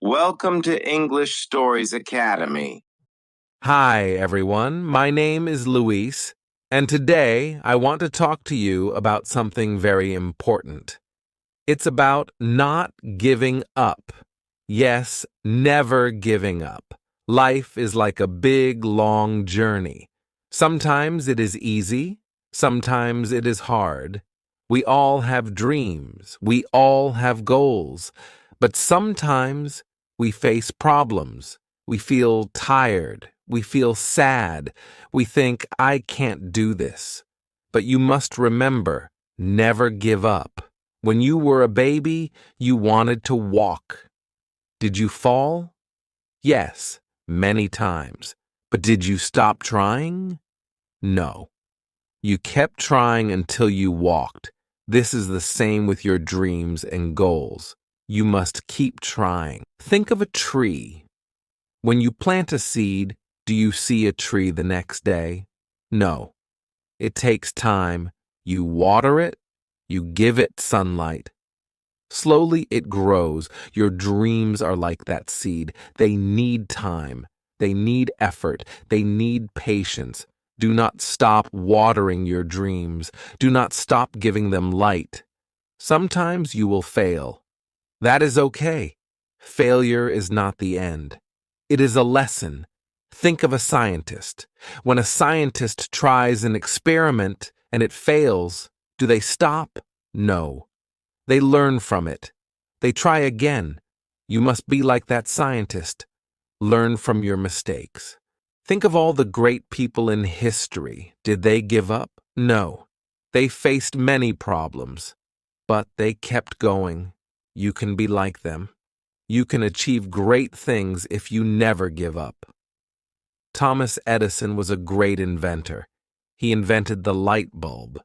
Welcome to English Stories Academy. Hi, everyone. My name is Luis, and today I want to talk to you about something very important. It's about not giving up. Yes, never giving up. Life is like a big, long journey. Sometimes it is easy, sometimes it is hard. We all have dreams, we all have goals, but sometimes we face problems. We feel tired, we feel sad, we think, I can't do this. But you must remember, never give up. When you were a baby, you wanted to walk. Did you fall? Yes, many times. But did you stop trying? No. You kept trying until you walked. This is the same with your dreams and goals. You must keep trying. Think of a tree. When you plant a seed, do you see a tree the next day? No. It takes time. You water it, you give it sunlight. Slowly it grows. Your dreams are like that seed. They need time. They need effort. They need patience. Do not stop watering your dreams. Do not stop giving them light. Sometimes you will fail. That is okay. Failure is not the end. It is a lesson. Think of a scientist. When a scientist tries an experiment and it fails, do they stop? No. They learn from it. They try again. You must be like that scientist. Learn from your mistakes. Think of all the great people in history. Did they give up? No. They faced many problems, but they kept going. You can be like them. You can achieve great things if you never give up. Thomas Edison was a great inventor. He invented the light bulb.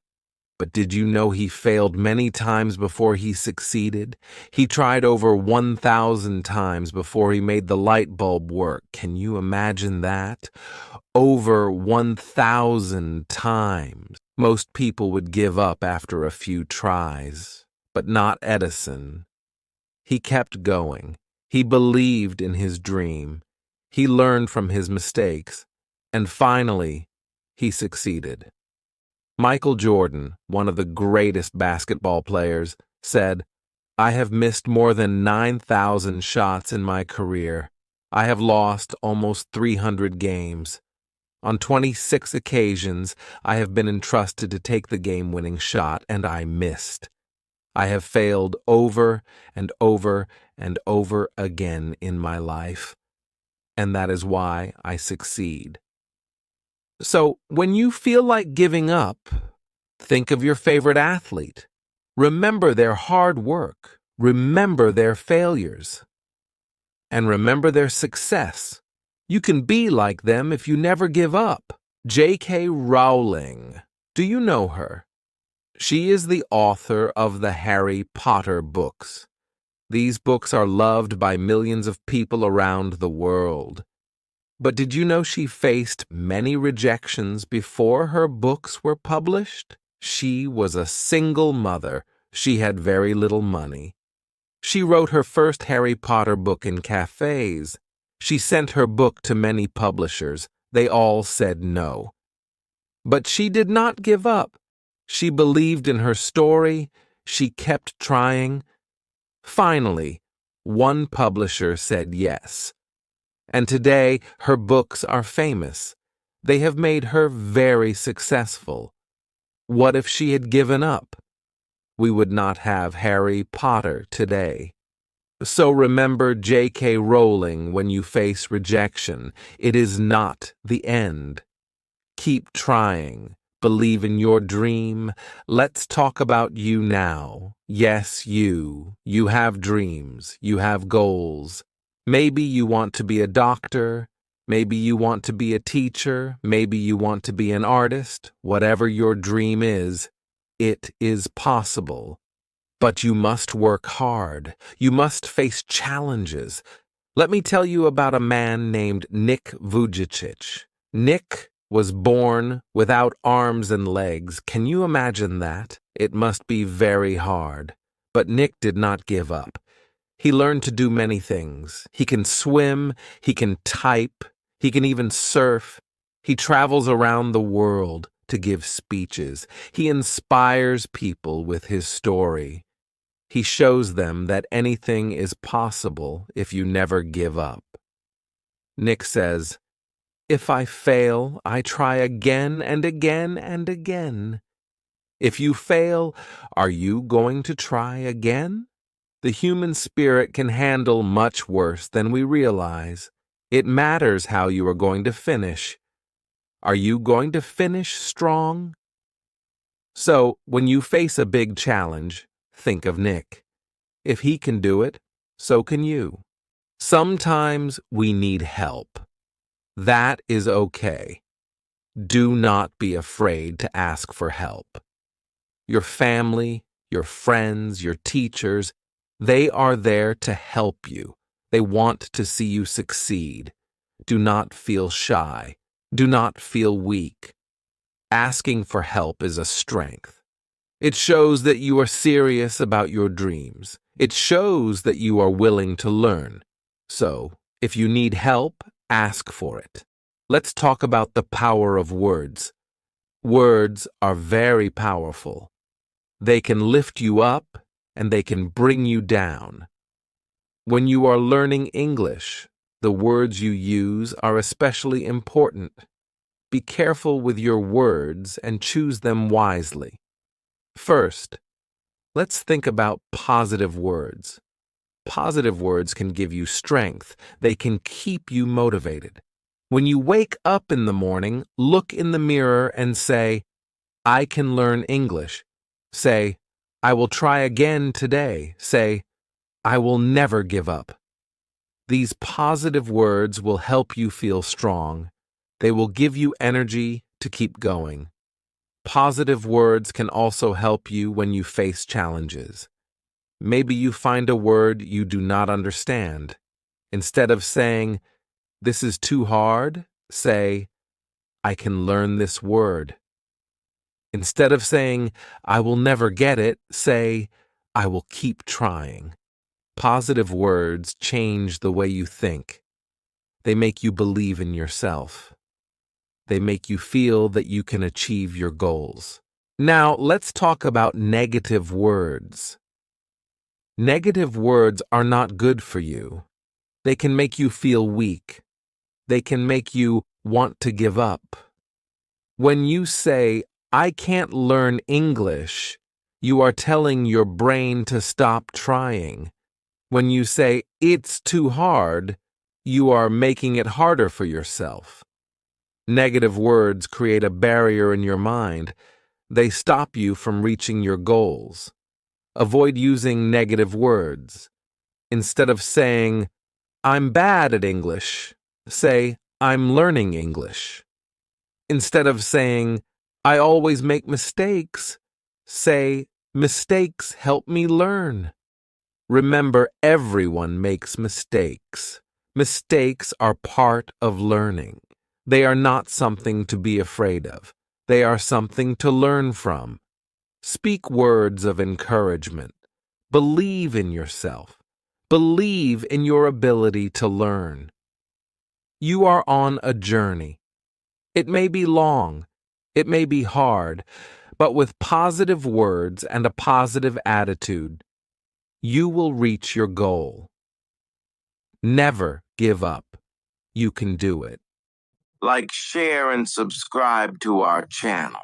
But did you know he failed many times before he succeeded? He tried over 1,000 times before he made the light bulb work. Can you imagine that? Over 1,000 times. Most people would give up after a few tries, but not Edison. He kept going. He believed in his dream. He learned from his mistakes. And finally, he succeeded. Michael Jordan, one of the greatest basketball players, said, I have missed more than 9,000 shots in my career. I have lost almost 300 games. On 26 occasions, I have been entrusted to take the game-winning shot, and I missed. I have failed over and over and over again in my life, and that is why I succeed. So, when you feel like giving up, think of your favorite athlete. Remember their hard work. Remember their failures. And remember their success. You can be like them if you never give up. J.K. Rowling. Do you know her? She is the author of the Harry Potter books. These books are loved by millions of people around the world. But did you know she faced many rejections before her books were published? She was a single mother. She had very little money. She wrote her first Harry Potter book in cafes. She sent her book to many publishers. They all said no. But she did not give up. She believed in her story. She kept trying. Finally, one publisher said yes. And today, her books are famous. They have made her very successful. What if she had given up? We would not have Harry Potter today. So remember J.K. Rowling when you face rejection. It is not the end. Keep trying. Believe in your dream. Let's talk about you now. Yes, you. You have dreams. You have goals. Maybe you want to be a doctor. Maybe you want to be a teacher. Maybe you want to be an artist. Whatever your dream is, it is possible. But you must work hard. You must face challenges. Let me tell you about a man named Nick Vujicic. Nick was born without arms and legs. Can you imagine that? It must be very hard. But Nick did not give up. He learned to do many things. He can swim, he can type, he can even surf. He travels around the world to give speeches. He inspires people with his story. He shows them that anything is possible if you never give up. Nick says, "If I fail, I try again and again and again." If you fail, are you going to try again? The human spirit can handle much worse than we realize. It matters how you are going to finish. Are you going to finish strong? So, when you face a big challenge, think of Nick. If he can do it, so can you. Sometimes we need help. That is okay. Do not be afraid to ask for help. Your family, your friends, your teachers, they are there to help you. They want to see you succeed. Do not feel shy. Do not feel weak. Asking for help is a strength. It shows that you are serious about your dreams. It shows that you are willing to learn. So, if you need help, ask for it. Let's talk about the power of words. Words are very powerful. They can lift you up and they can bring you down. When you are learning English, the words you use are especially important. Be careful with your words and choose them wisely. First, let's think about positive words. Positive words can give you strength. They can keep you motivated. When you wake up in the morning, look in the mirror and say, "I can learn English." Say, "I will try again today." Say, "I will never give up." These positive words will help you feel strong. They will give you energy to keep going. Positive words can also help you when you face challenges. Maybe you find a word you do not understand. Instead of saying, "This is too hard," say, "I can learn this word." Instead of saying, "I will never get it," say, "I will keep trying." Positive words change the way you think. They make you believe in yourself. They make you feel that you can achieve your goals. Now, let's talk about negative words. Negative words are not good for you. They can make you feel weak. They can make you want to give up. When you say, "I can't learn English," you are telling your brain to stop trying. When you say, "It's too hard," you are making it harder for yourself. Negative words create a barrier in your mind. They stop you from reaching your goals. Avoid using negative words. Instead of saying, "I'm bad at English," say, "I'm learning English." Instead of saying, "I always make mistakes," say, "Mistakes help me learn." Remember, everyone makes mistakes. Mistakes are part of learning. They are not something to be afraid of. They are something to learn from. Speak words of encouragement. Believe in yourself. Believe in your ability to learn. You are on a journey. It may be long. It may be hard. But with positive words and a positive attitude, you will reach your goal. Never give up. You can do it. Like, share, and subscribe to our channel.